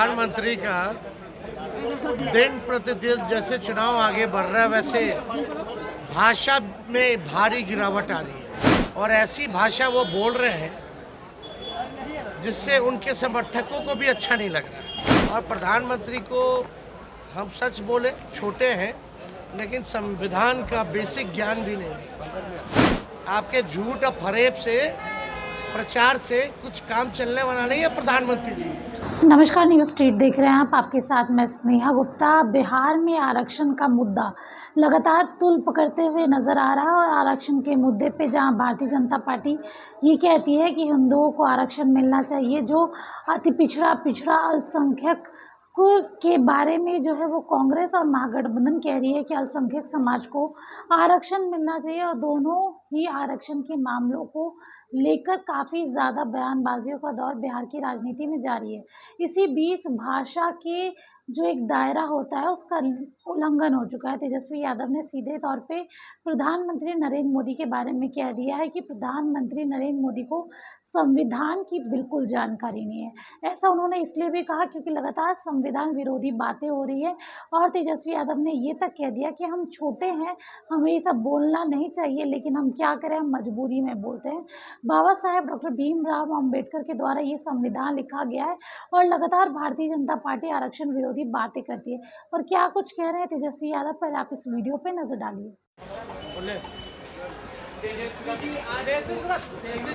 प्रधानमंत्री का दिन प्रतिदिन जैसे चुनाव आगे बढ़ रहा है वैसे भाषा में भारी गिरावट आ रही है और ऐसी भाषा वो बोल रहे हैं जिससे उनके समर्थकों को भी अच्छा नहीं लग रहा है। और प्रधानमंत्री को हम सच बोले छोटे हैं लेकिन संविधान का बेसिक ज्ञान भी नहीं है। आपके झूठ और फरेब से प्रचार से कुछ काम चलने वाला नहीं है प्रधानमंत्री जी। नमस्कार, न्यूज़ स्ट्रीट देख रहे हैं आप। आपके साथ मैं स्नेहा गुप्ता। बिहार में आरक्षण का मुद्दा लगातार तूल पकड़ते हुए नजर आ रहा है और आरक्षण के मुद्दे पे जहां भारतीय जनता पार्टी ये कहती है कि हिंदुओं को आरक्षण मिलना चाहिए, जो अति पिछड़ा अल्पसंख्यक के बारे में जो है वो कांग्रेस और महागठबंधन कह रही है कि अल्पसंख्यक समाज को आरक्षण मिलना चाहिए। और दोनों ही आरक्षण के मामलों को लेकर काफ़ी ज़्यादा बयानबाजियों का दौर बिहार की राजनीति में जारी है। इसी बीच भाषा के जो एक दायरा होता है उसका उल्लंघन हो चुका है। तेजस्वी यादव ने सीधे तौर पे प्रधानमंत्री नरेंद्र मोदी के बारे में कह दिया है कि प्रधानमंत्री नरेंद्र मोदी को संविधान की बिल्कुल जानकारी नहीं है। ऐसा उन्होंने इसलिए भी कहा क्योंकि लगातार संविधान विरोधी बातें हो रही है और तेजस्वी यादव ने ये तक कह दिया कि हम छोटे हैं, हमें ये सब बोलना नहीं चाहिए, लेकिन हम क्या करें, हम मजबूरी में बोलते हैं। बाबा साहेब डॉक्टर भीमराव अम्बेडकर के द्वारा ये संविधान लिखा गया है और लगातार भारतीय जनता पार्टी आरक्षण विरोधी बातें करती है। और क्या कुछ कह रहे हैं तेजस्वी यादव, पहले आप इस वीडियो पे नजर डालिए। तेजस्वी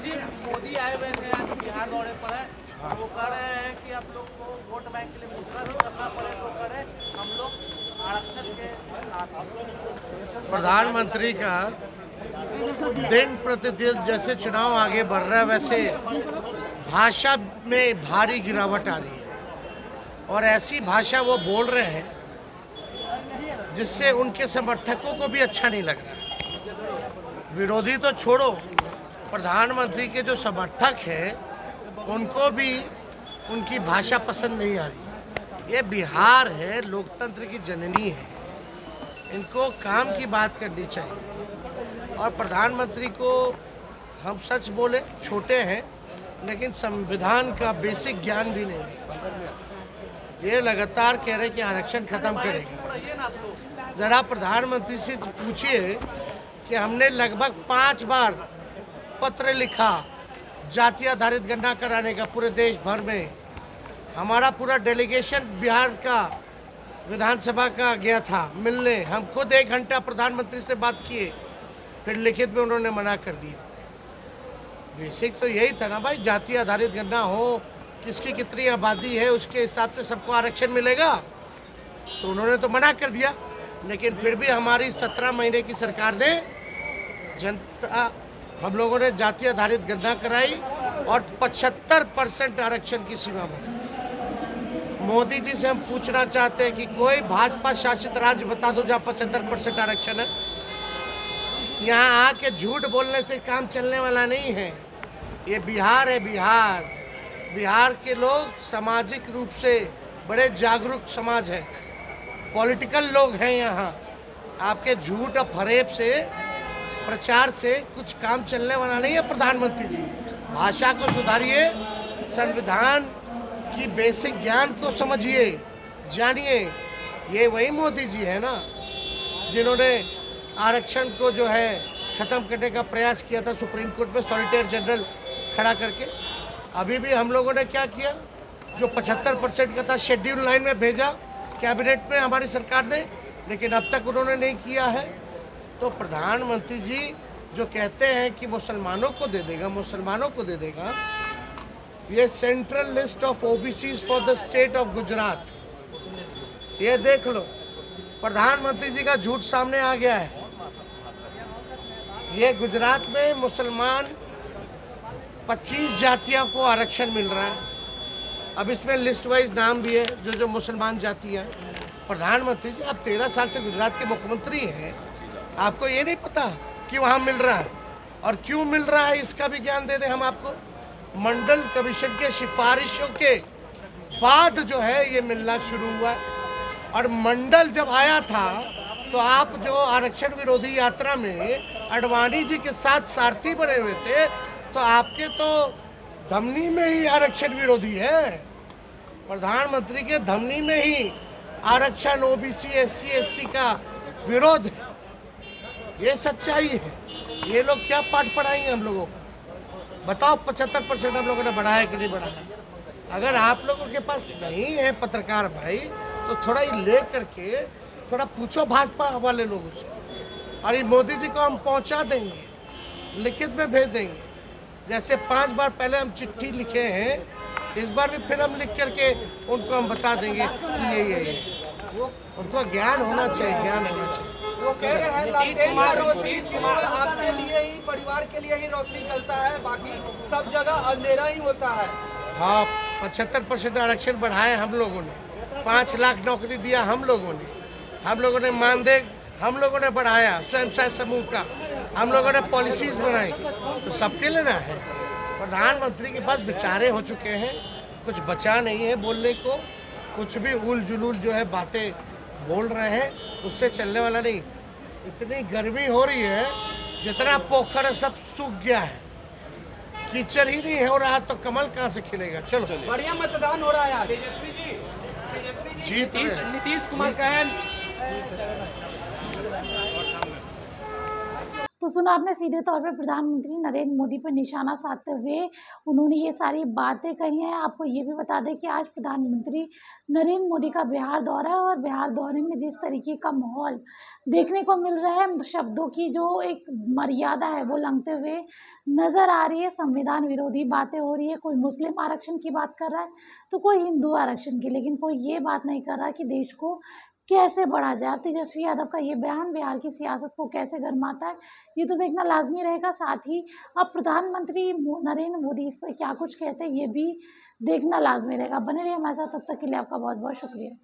जी, मोदी आए हुए थे आज बिहार दौरे पर है। वो कह रहे हैं कि आप लोग को वोट बैंक के लिए मुद्रा भी करना पड़े तो करें, हम लोग आरक्षण के साथ। प्रधानमंत्री का दिन प्रतिदिन जैसे चुनाव आगे बढ़ रहा है वैसे भाषा में भारी गिरावट आ रही है और ऐसी भाषा वो बोल रहे हैं जिससे उनके समर्थकों को भी अच्छा नहीं लग रहा है। विरोधी तो छोड़ो, प्रधानमंत्री के जो समर्थक हैं उनको भी उनकी भाषा पसंद नहीं आ रही। ये बिहार है, लोकतंत्र की जननी है, इनको काम की बात करनी चाहिए। और प्रधानमंत्री को हम सच बोले छोटे हैं लेकिन संविधान का बेसिक ज्ञान भी नहीं है। ये लगातार कह रहे कि आरक्षण खत्म करेगा। जरा प्रधानमंत्री से पूछिए कि हमने लगभग 5 बार पत्र लिखा जाति आधारित गणना कराने का पूरे देश भर में। हमारा पूरा डेलीगेशन बिहार का विधानसभा का गया था मिलने। हम खुद 1 घंटा प्रधानमंत्री से बात किए, फिर लिखित में उन्होंने मना कर दिया। बेसिक तो यही था ना भाई, जाति आधारित गणना हो, किसकी कितनी आबादी है उसके हिसाब से सबको आरक्षण मिलेगा। तो उन्होंने तो मना कर दिया, लेकिन फिर भी हमारी 17 महीने की सरकार ने जनता हम लोगों ने जाति आधारित गणना कराई और 75% आरक्षण की सीमा बढ़ी। मोदी जी से हम पूछना चाहते हैं कि कोई भाजपा शासित राज्य बता दो जहाँ 75% आरक्षण है। यहाँ आके झूठ बोलने से काम चलने वाला नहीं है। ये बिहार है, बिहार के लोग सामाजिक रूप से बड़े जागरूक समाज है, पॉलिटिकल लोग हैं। यहाँ आपके झूठ और फरेब से प्रचार से कुछ काम चलने वाला नहीं है प्रधानमंत्री जी। भाषा को सुधारिए, संविधान की बेसिक ज्ञान को समझिए, जानिए। ये वही मोदी जी है ना जिन्होंने आरक्षण को जो है ख़त्म करने का प्रयास किया था सुप्रीम कोर्ट में सॉलिसिटर जनरल खड़ा करके। अभी भी हम लोगों ने क्या किया, जो 75% का था शेड्यूल 9 में भेजा कैबिनेट में हमारी सरकार ने, लेकिन अब तक उन्होंने नहीं किया है। तो प्रधानमंत्री जी जो कहते हैं कि मुसलमानों को दे देगा, ये central list of OBCs for the state of Gujarat, ये देख लो, प्रधानमंत्री जी का झूठ सामने आ गया है। ये गुजरात में मुसलमान 25 जातियों को आरक्षण मिल रहा है। अब इसमें लिस्ट वाइज नाम भी है जो मुसलमान जाति है। प्रधानमंत्री जी, आप 13 साल से गुजरात के मुख्यमंत्री हैं, आपको ये नहीं पता कि वहाँ मिल रहा है और क्यों मिल रहा है, इसका भी ज्ञान दे दें हम आपको। मंडल कमीशन के सिफारिशों के बाद जो है ये मिलना शुरू हुआ। और मंडल जब आया था तो आप जो आरक्षण विरोधी यात्रा में अडवाणी जी के साथ सारथी बने हुए थे, तो आपके तो धमनी में ही आरक्षण विरोधी है। प्रधानमंत्री के धमनी में ही आरक्षण, ओबीसी, एससी, एसटी का विरोध है। ये सच्चाई है। ये लोग क्या पाठ पढ़ाएंगे हम लोगों को? बताओ, 75% हम लोगों ने बढ़ाया कि नहीं बढ़ाया? अगर आप लोगों के पास नहीं है पत्रकार भाई, तो थोड़ा ये ले करके थोड़ा पूछो भाजपा वाले लोगों से। और ये मोदी जी को हम पहुंचा देंगे, लिखित में भेज देंगे। जैसे 5 बार पहले हम चिट्ठी लिखे हैं, इस बार भी फिर हम लिख करके उनको हम बता देंगे कि ये उनको ज्ञान होना चाहिए, ज्ञान होना चाहिए। वो कह रहे हैं लालटेन का रोशनी केवल आपके लिए ही, परिवार के लिए ही रोशनी चलता है, बाकी सब जगह अंधेरा ही होता है। हाँ, 75% आरक्षण बढ़ाए हम लोगों ने, 5 लाख नौकरी दिया हम लोगों ने मानदेय हम लोगों ने बढ़ाया, स्वयं सहायता समूह का हम लोगों ने पॉलिसीज बनाई, तो सबके लिए ना है। प्रधानमंत्री के पास विचारे हो चुके हैं, कुछ बचा नहीं है बोलने को। कुछ भी उल जुलूल जो है बातें बोल रहे हैं, उससे चलने वाला नहीं। इतनी गर्मी हो रही है, जितना पोखर है सब सूख गया है, कीचड़ ही नहीं हो रहा, तो कमल कहाँ से खिलेगा? चलो, बढ़िया मतदान हो रहा है आज। जीत रहे हैं। नीतीश कुमार कहन। तो सुना आपने सीधे तौर पर प्रधानमंत्री नरेंद्र मोदी पर निशाना साधते हुए उन्होंने ये सारी बातें कही हैं। आपको ये भी बता दें कि आज प्रधानमंत्री नरेंद्र मोदी का बिहार दौरा है और बिहार दौरे में जिस तरीके का माहौल देखने को मिल रहा है, शब्दों की जो एक मर्यादा है वो लंघते हुए नज़र आ रही है। संविधान विरोधी बातें हो रही है, कोई मुस्लिम आरक्षण की बात कर रहा है तो कोई हिंदू आरक्षण की, लेकिन कोई ये बात नहीं कर रहा कि देश को कैसे बढ़ा जाए। अब तेजस्वी यादव का ये बयान बिहार की सियासत को कैसे गरमाता है, ये तो देखना लाजमी रहेगा। साथ ही अब प्रधानमंत्री नरेंद्र मोदी इस पर क्या कुछ कहते हैं, ये भी देखना लाजमी रहेगा। बने रहिए हमारे साथ, तब तक के लिए आपका बहुत बहुत शुक्रिया।